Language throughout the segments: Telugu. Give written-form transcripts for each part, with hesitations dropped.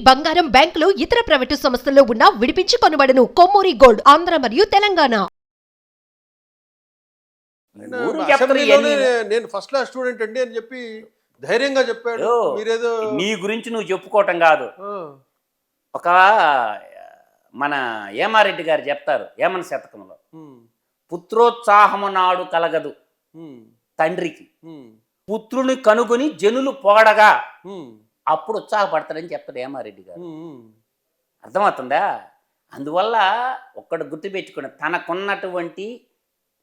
బంగారం, బ్యాంకులు, ఇతర ప్రైవేటు సంస్థల్లో ఉన్న విడిపించి కొనబడును. కొమ్మూరి గోల్డ్, ఆంధ్ర మరియు తెలంగాణ. అసెంబ్లీలోనే నేను ఫస్ట్ క్లాస్ స్టూడెంట్ అండి అని చెప్పి ధైర్యంగా చెప్పాడు. మీరేదో నీ గురించి నువ్వు చెప్పుకోవటం కాదు. ఒక మన ఏమారెడ్డి గారు చెప్తారు ఏమన శతకంలో, పుత్రోత్సాహము నాడు కలగదు తండ్రికి, పుత్రుని కనుగొని జనులు పొగడగా అప్పుడు ఉత్సాహపడతాడని చెప్తాడు ఏమారెడ్డి గారు. అర్థమవుతుందా? అందువల్ల ఒక్కడు గుర్తుపెట్టుకుని, తనకున్నటువంటి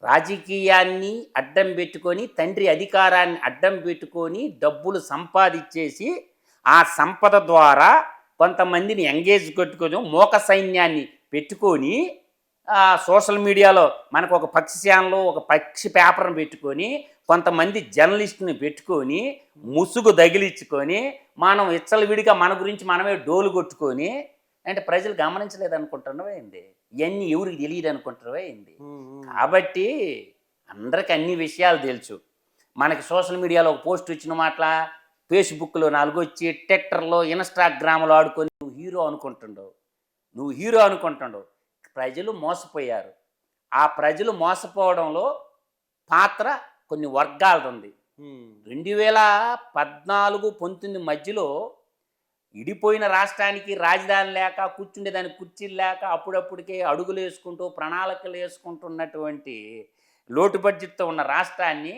రాజకీయాన్ని అడ్డం పెట్టుకొని, తండ్రి అధికారాన్ని అడ్డం పెట్టుకొని డబ్బులు సంపాదించేసి ఆ సంపద ద్వారా కొంతమందిని ఎంగేజ్ కొట్టుకొని మోక సైన్యాన్ని పెట్టుకొని సోషల్ మీడియాలో మనకు ఒక పక్షి ఛానల్, ఒక పక్షి పేపర్ని పెట్టుకొని కొంతమంది జర్నలిస్టుని పెట్టుకొని ముసుగు తగిలించుకొని మనం విచ్చలవిడిగా మన గురించి మనమే డోలు కొట్టుకొని, అంటే ప్రజలు గమనించలేదనుకుంటున్నావే ఏంది? ఇవన్నీ ఎవరికి తెలియదు అనుకుంటున్నావే ఏంది? కాబట్టి అందరికి అన్ని విషయాలు తెలుసు. మనకి సోషల్ మీడియాలో ఒక పోస్ట్ వచ్చిన మాటల, ఫేస్బుక్లో 4 వచ్చి, ట్విట్టర్లో, ఇన్స్టాగ్రామ్లో ఆడుకొని నువ్వు హీరో అనుకుంటుండవు. ప్రజలు మోసపోయారు. ఆ ప్రజలు మోసపోవడంలో పాత్ర కొన్ని వర్గాలది ఉంది. 2014-19 మధ్యలో ఇడిపోయిన రాష్ట్రానికి రాజధాని లేక, కూర్చుండేదానికి కుర్చీలు లేక, అప్పుడప్పుడికే అడుగులు వేసుకుంటూ ప్రణాళికలు వేసుకుంటున్నటువంటి లోటు బడ్జెట్తో ఉన్న రాష్ట్రాన్ని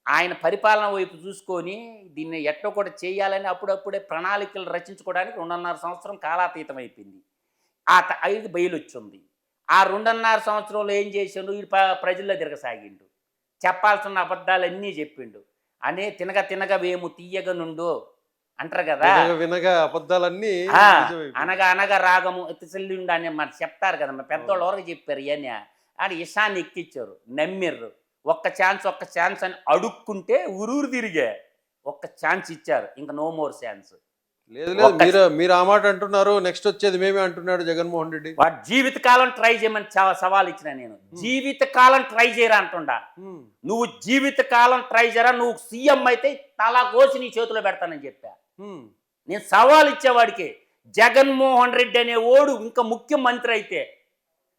ఆయన పరిపాలన వైపు చూసుకొని దీన్ని ఎట్టో కూడా చేయాలని అప్పుడప్పుడే ప్రణాళికలు రచించుకోవడానికి 2.5 సంవత్సరం కాలాతీతం అయిపోయింది. ఆ 5 బయలు వచ్చింది. ఆ 2.5 సంవత్సరంలో ఏం చేసిండు? ఈ ప్రజల్లో తిరగసాగిండు, చెప్పాల్సిన అబద్ధాలన్నీ చెప్పిండు. అనే తినగ వేము తీయగా నుండు అంటారు కదా, వినగా అబద్ధాలన్నీ అనగా రాగము ఎత్తిసెల్లిండు అని మరి చెప్తారు కదా, మరి పెద్దోళ్ళు ఎవరికి చెప్పారు ఇవన్నీ. ఆడ ఇషాన్ని ఎక్కిచ్చారు, నమ్మిర్రు. ఒక్క ఛాన్స్ అని అడుక్కుంటే ఊరూరు తిరిగే ఒక్క ఛాన్స్ ఇచ్చారు, ఇంకా నో మోర్ ఛాన్స్. లేదు మీరు ఆ మాట అంటున్నారు, నెక్స్ట్ వచ్చేది మేమే అంటున్నాడు జగన్మోహన్ రెడ్డి. వాడు జీవితకాలం ట్రై చేయమని సవాల్ ఇచ్చిన నేను. జీవితకాలం ట్రై చేయరా అంటుండా. నువ్వు జీవితకాలం ట్రై చేయరా, నువ్వు సీఎం అయితే తలా కోసి నీ చేతిలో పెడతానని చెప్పా. నేను సవాల్ ఇచ్చేవాడికి, జగన్మోహన్ రెడ్డి అనే ఓడు ఇంకా ముఖ్యమంత్రి అయితే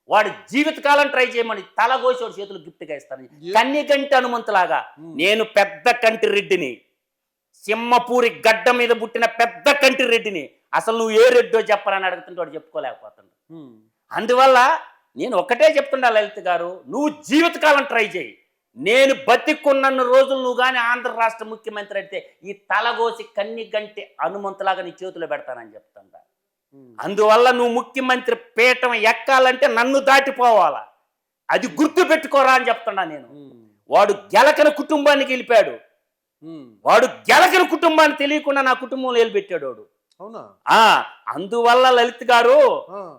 వాడు జీవితకాలం ట్రై చేయమని తల కోసి వాడి చేతులు గిఫ్ట్గా ఇస్తాను. కన్నికంటి హనుమంతులాగా నేను పెద్ద కంటి రెడ్డిని, సింహపూరి గడ్డ మీద పుట్టిన పెద్ద కంటి రెడ్డిని. అసలు నువ్వు ఏ రెడ్డో చెప్పరని అడుగుతుంటే వాడు చెప్పుకోలేకపోతాడు. అందువల్ల నేను ఒకటే చెప్తుండా లలిత్ గారు, నువ్వు జీవితకాలం ట్రై చేయి. నేను బతికున్న రోజులు నువ్వు కానీ ఆంధ్ర రాష్ట్ర ముఖ్యమంత్రి అయితే ఈ తలగోసి కన్నిగంటి హనుమంతులాగా నీ చేతిలో పెడతానని చెప్తుంటా. అందువల్ల నువ్వు ముఖ్యమంత్రి పీఠం ఎక్కాలంటే నన్ను దాటిపోవాలా, అది గుర్తు పెట్టుకోరా అని చెప్తున్నా నేను. వాడు గెలకన కుటుంబానికి వెళ్ళిపోయాడు, వాడు గెలకన కుటుంబాన్ని తెలియకుండా నా కుటుంబంలో వెళ్ళిపెట్టాడు వాడు. అందువల్ల లలిత్ గారు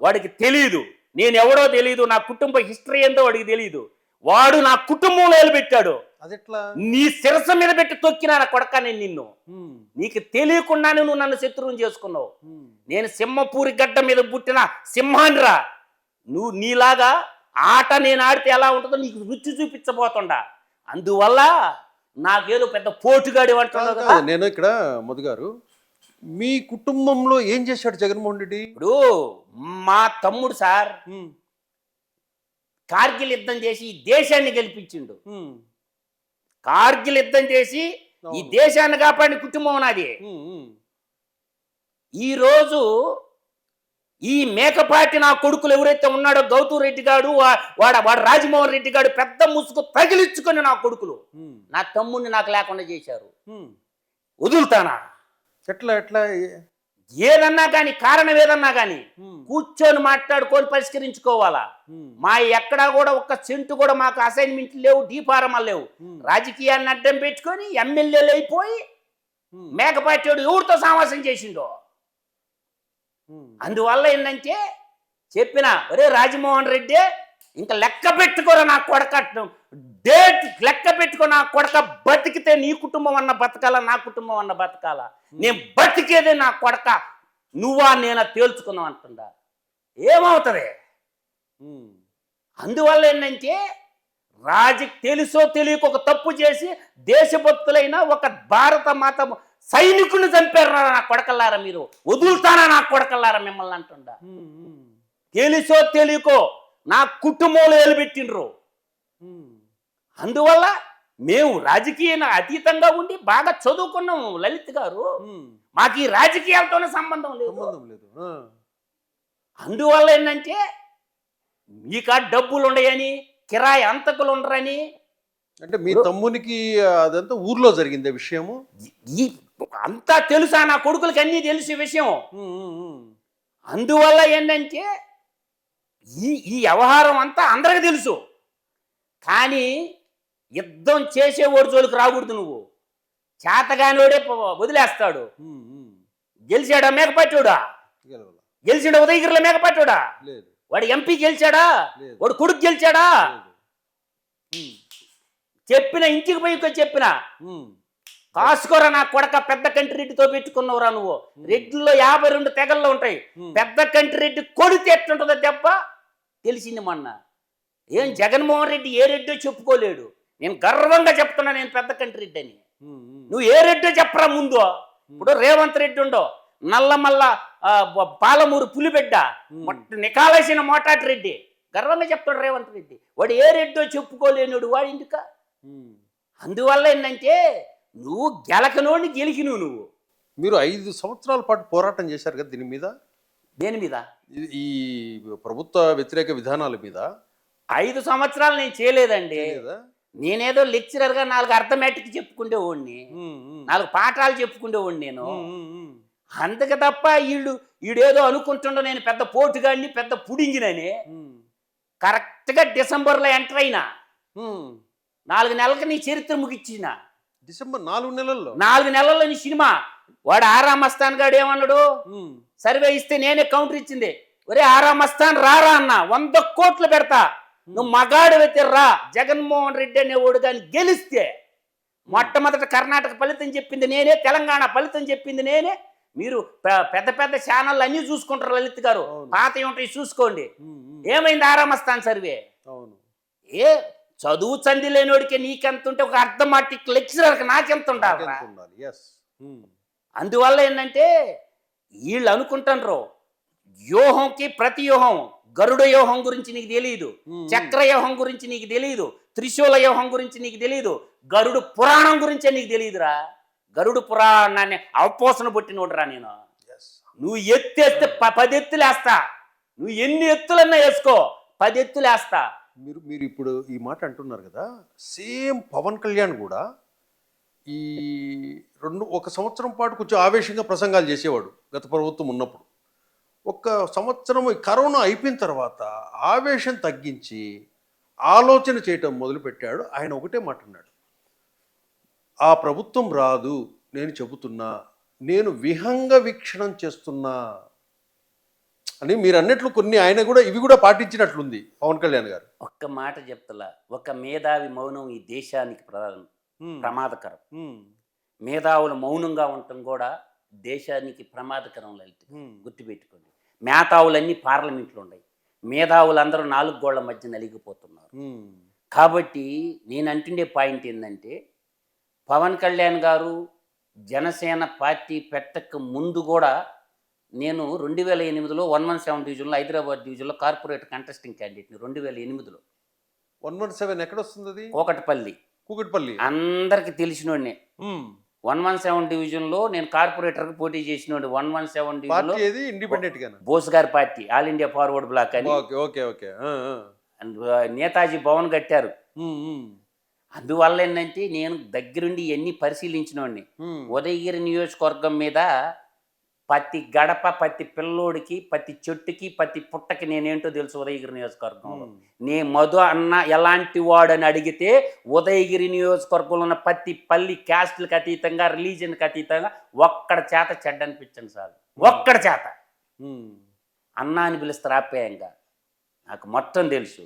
వాడికి తెలియదు, నేను ఎవడో తెలియదు, నా కుటుంబ హిస్టరీ ఏందో వాడికి తెలియదు. వాడు నా కుటుంబంలో వెళ్ళిపెట్టాడు. నీ శిరస మీద పెట్టి తొక్కినా నా కొడక నేను నిన్ను, నీకు తెలియకుండానే నువ్వు నన్ను శత్రువుని చేసుకున్నావు. నేను సింహపూరి గడ్డ మీద పుట్టిన సింహాన్రా. నువ్వు నీలాగా ఆట నేను ఆడితే ఎలా ఉంటుందో నీకు రుచి చూపించబోతుండా. అందువల్ల నాకేదో పెద్ద పోటుగాడి అంటున్నావు కదా. నేను ఇక్కడ మధుగారు, మీ కుటుంబంలో ఏం చేశాడు జగన్మోహన్ రెడ్డి? ఇప్పుడు మా తమ్ముడు సార్ కార్గిల్ యుద్ధం చేసి ఈ దేశాన్ని గెలిపించిండు. కార్గిల్ యుద్ధం చేసి ఈ దేశాన్ని కాపాడిన కుటుంబం నాది. ఈరోజు ఈ మేకపాటి నా కొడుకులు ఎవరైతే ఉన్నాడో, గౌతమ్ రెడ్డి గాడు, వాడు రాజమోహన్ రెడ్డి గాడు, పెద్ద ముసుగు తగిలించుకొని నా కొడుకులు నా తమ్ముడిని నాకు లేకుండా చేశారు. వదులుతానా? ఎట్లా ఏదన్నా కానీ, కారణం ఏదన్నా కానీ కూర్చొని మాట్లాడుకొని పరిష్కరించుకోవాలా. మా ఎక్కడా కూడా ఒక్క సెంటు కూడా మాకు అసైన్మెంట్లు లేవు, డీఫారమాలు లేవు. రాజకీయాన్ని అడ్డం పెట్టుకొని ఎమ్మెల్యేలు అయిపోయి మేకపాటోడు ఎవరితో సమావేశం చేసిండో. అందువల్ల ఏంటంటే చెప్పిన, ఒరే రాజమోహన్ రెడ్డి ఇంకా లెక్క పెట్టుకోరా నా కొడక, డేట్ లెక్క పెట్టుకో నా కొడక. బతికితే నీ కుటుంబం అన్న బతకాలా, నా కుటుంబం అన్న బతకాలా. నేను బతికేదే నా కొడక, నువ్వా నేనా తేల్చుకున్నావు అంటుందా. ఏమవుతుంది? అందువల్ల ఏంటంటే తెలుసో తెలియక ఒక తప్పు చేసి దేశభక్తులైన ఒక భారత మాత సైనికుని చంపారు నా కొడకల్లారా, మీరు వదులుతానా నా కొడకల్లారా మిమ్మల్ని అంటుండా. తెలుసో తెలియకో నా కుటుంబంలో ఏలుబెట్టిండ్రు. అందువల్ల మేము రాజకీయ అతీతంగా ఉండి బాగా చదువుకున్నాం లలిత్ గారు, మాకు ఈ రాజకీయాలతోనే సంబంధం లేదు. అందువల్ల ఏంటంటే మీక డబ్బులు ఉండయని, కిరాయి అంతకులు ఉండరని. అంటే మీ తమ్మునికి అదంతా ఊర్లో జరిగింది విషయము, ఈ అంతా తెలుసా నా కొడుకులకి, అన్నీ తెలుసు విషయం. అందువల్ల ఏంటంటే ఈ వ్యవహారం అంతా అందరికి తెలుసు. కానీ యుద్ధం చేసేవాడు జోలికి రాకూడదు. నువ్వు చేతగానోడే వదిలేస్తాడు. గెలిచాడా మేకపట్టుడా? గెలిచాడా ఉదయగిరిలో మేకపట్టుడా? వాడు ఎంపీ గెలిచాడా? వాడు కొడుకు గెలిచాడా? చెప్పిన ఇంటికి పోయి చెప్పిన కాసుకోరా నా కొడక, పెద్ద కంటి రెడ్డితో పెట్టుకున్నవరా నువ్వు. రెడ్డిలో 52 తెగల్లో ఉంటాయి. పెద్ద కంటి రెడ్డి కొడితే ఎట్లుంటుందో దెబ్బ తెలిసింది మొన్న. ఏం జగన్మోహన్ రెడ్డి ఏ రెడ్డో చెప్పుకోలేడు. నేను గర్వంగా చెప్తున్నా, నేను పెద్ద కంటి రెడ్డి అని. నువ్వు ఏ రెడ్డో చెప్పరా ముందు. ఇప్పుడు రేవంత్ రెడ్డి ఉండో, నల్లమల్ల పాలమూరు పులిబిడ్డ, నికాలేసిన మోటాటి రెడ్డి, గర్వంగా చెప్తాడు రేవంత్ రెడ్డి. వాడు ఏ రెడ్డో చెప్పుకోలేనుడు వాడి ఇంటిక. అందువల్ల ఏంటంటే నువ్వు గెలకనోడిని గెలికినవు. నువ్వు మీరు 5 సంవత్సరాల పాటు పోరాటం చేశారు కదా దీని మీద. దేని మీద? ఈ ప్రభుత్వ వ్యతిరేక విధానాల మీద. 5 సంవత్సరాలు నేను చేయలేదండి. నేనేదో లెక్చరర్గా 4 అర్థమెటిక్ చెప్పుకుంటేవాడిని, 4 పాఠాలు చెప్పుకుంటేవాడిని నేను. అంతకు తప్ప ఈడేదో అనుకుంటుండో నేను పెద్ద పోటుగాడిని, పెద్ద పుడింగినని. కరెక్ట్గా డిసెంబర్లో ఎంటర్ అయినా, 4 నెలలకు నీ చరిత్ర ముగిచ్చిన. డిసెంబర్ 4 నెలల్లో 4 నెలల్లో నీ సినిమా. వాడు ఆరామస్తాన్ గాడు ఏమన్నాడు, సర్వే ఇస్తే నేనే కౌంటర్ ఇచ్చింది. ఒరే ఆరామస్తాన్ రారా అన్న, 100 కోట్లు పెడతా, నువ్వు మగాడు అయితే రా. జగన్మోహన్ రెడ్డి అనేవాడు కానీ గెలిస్తే, మొట్టమొదట కర్ణాటక ఫలితం చెప్పింది నేనే, తెలంగాణ ఫలితం చెప్పింది నేనే. మీరు పెద్ద పెద్ద ఛానళ్ళు అన్ని చూసుకుంటారు లలిత్ గారు, పాత ఉంటాయి చూసుకోండి. ఏమైంది ఆరామస్తాన్ సర్వే? ఏ చదువు చంది లేనివాడికి నీకెంత ఉంటే ఒక అర్థమాటిక్ లెక్చరర్కి నాకెంత ఉండాలి. అందువల్ల ఏంటంటే వీళ్ళు అనుకుంటారు వ్యూహంకి ప్రతి వ్యూహం. గరుడ వ్యూహం గురించి నీకు తెలియదు, చక్ర వ్యూహం గురించి నీకు తెలియదు, త్రిశూల వ్యూహం గురించి నీకు తెలియదు, గరుడు పురాణం గురించే నీకు తెలియదురా. గరుడు పురాణాన్ని అవపోసన పుట్టినోడురా నేను. నువ్వు ఎత్తేస్తే 10 ఎత్తులు వేస్తా. నువ్వు ఎన్ని ఎత్తులన్నా వేసుకో, 10 ఎత్తులు వేస్తా. మీరు ఇప్పుడు ఈ మాట అంటున్నారు కదా, సేమ్ పవన్ కళ్యాణ్ కూడా ఈ 1 సంవత్సరం పాటు కొంచెం ఆవేశంగా ప్రసంగాలు చేసేవాడు గత ప్రభుత్వం ఉన్నప్పుడు. 1 సంవత్సరం కరోనా అయిపోయిన తర్వాత ఆవేశం తగ్గించి ఆలోచన చేయటం మొదలుపెట్టాడు. ఆయన ఒకటే మాట అన్నాడు, ఆ ప్రభుత్వం రాదు, నేను చెబుతున్నా, నేను విహంగ వీక్షణం చేస్తున్నా అని. మీరు అన్నట్లు కొన్ని ఆయన కూడా ఇవి కూడా పాటించినట్లుంది పవన్ కళ్యాణ్ గారు. ఒక్క మాట చెప్తలా, ఒక మేధావి మౌనం ఈ దేశానికి ప్రమాదకరం. మేధావులు మౌనంగా ఉండటం కూడా దేశానికి ప్రమాదకరం. లలిత గుర్తుపెట్టుకోండి, మేధావులన్నీ పార్లమెంట్లో ఉన్నాయి, మేధావులందరూ 4 గోళ్ల మధ్య నలిగిపోతున్నారు. కాబట్టి నేను అంటుండే పాయింట్ ఏంటంటే, పవన్ కళ్యాణ్ గారు జనసేన పార్టీ పెట్టక ముందు కూడా నేను 2008లో 117 డివిజన్లో, హైదరాబాద్ డివిజన్లో కార్పొరేట్ కంటెస్టింగ్ క్యాండిడేట్ని. 2008లో 117 ఎక్కడ వస్తుంది అది? కూకట్పల్లి అందరికి తెలిసినోడినే. 117 డివిజన్లో నేను కార్పొరేటర్కి పోటీ చేసినోడి. 117 డివిజన్లో ఇండిపెండెంట్ గా బోస్ గారి party, all India forward bloc అని నేతాజీ భవన్ కట్టారు. అందువల్ల ఏంటంటే నేను దగ్గరుండి ఇవన్నీ పరిశీలించినోడిని. ఉదయగిరి నియోజకవర్గం మీద ప్రతి గడప, ప్రతి పిల్లోడికి, ప్రతి చెట్టుకి, ప్రతి పుట్టకి నేనేంటో తెలుసు. ఉదయగిరి నియోజకవర్గంలో నే మధు అన్న ఎలాంటి వాడని అడిగితే, ఉదయగిరి నియోజకవర్గంలో ఉన్న ప్రతి పల్లి క్యాస్ట్లకు అతీతంగా, రిలీజన్కి అతీతంగా ఒక్కడ చేత చెడ్డ అనిపించండి సార్, ఒక్కడ చేత అన్నా అని పిలుస్తారు ఆప్యాయంగా. నాకు మొత్తం తెలుసు.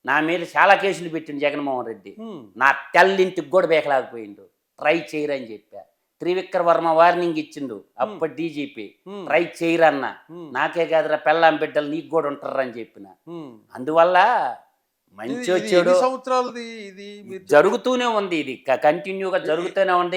నా మీద చాలా కేసులు పెట్టిండు జగన్మోహన్ రెడ్డి. నా తెల్లింటికి కూడా బేకలేకపోయిండు. ట్రై చేయరని చెప్పా. త్రివిక్ర వర్మ వార్నింగ్ ఇచ్చిండు అప్పటి డీజీపీ, ట్రై చేయరన్న. నాకే కాదురా, పెళ్ళాం బిడ్డలు నీకు కూడా ఉంటారని చెప్పిన. అందువల్ల మంచి వచ్చాడు. జరుగుతూనే ఉంది, ఇది కంటిన్యూగా జరుగుతూనే ఉంది.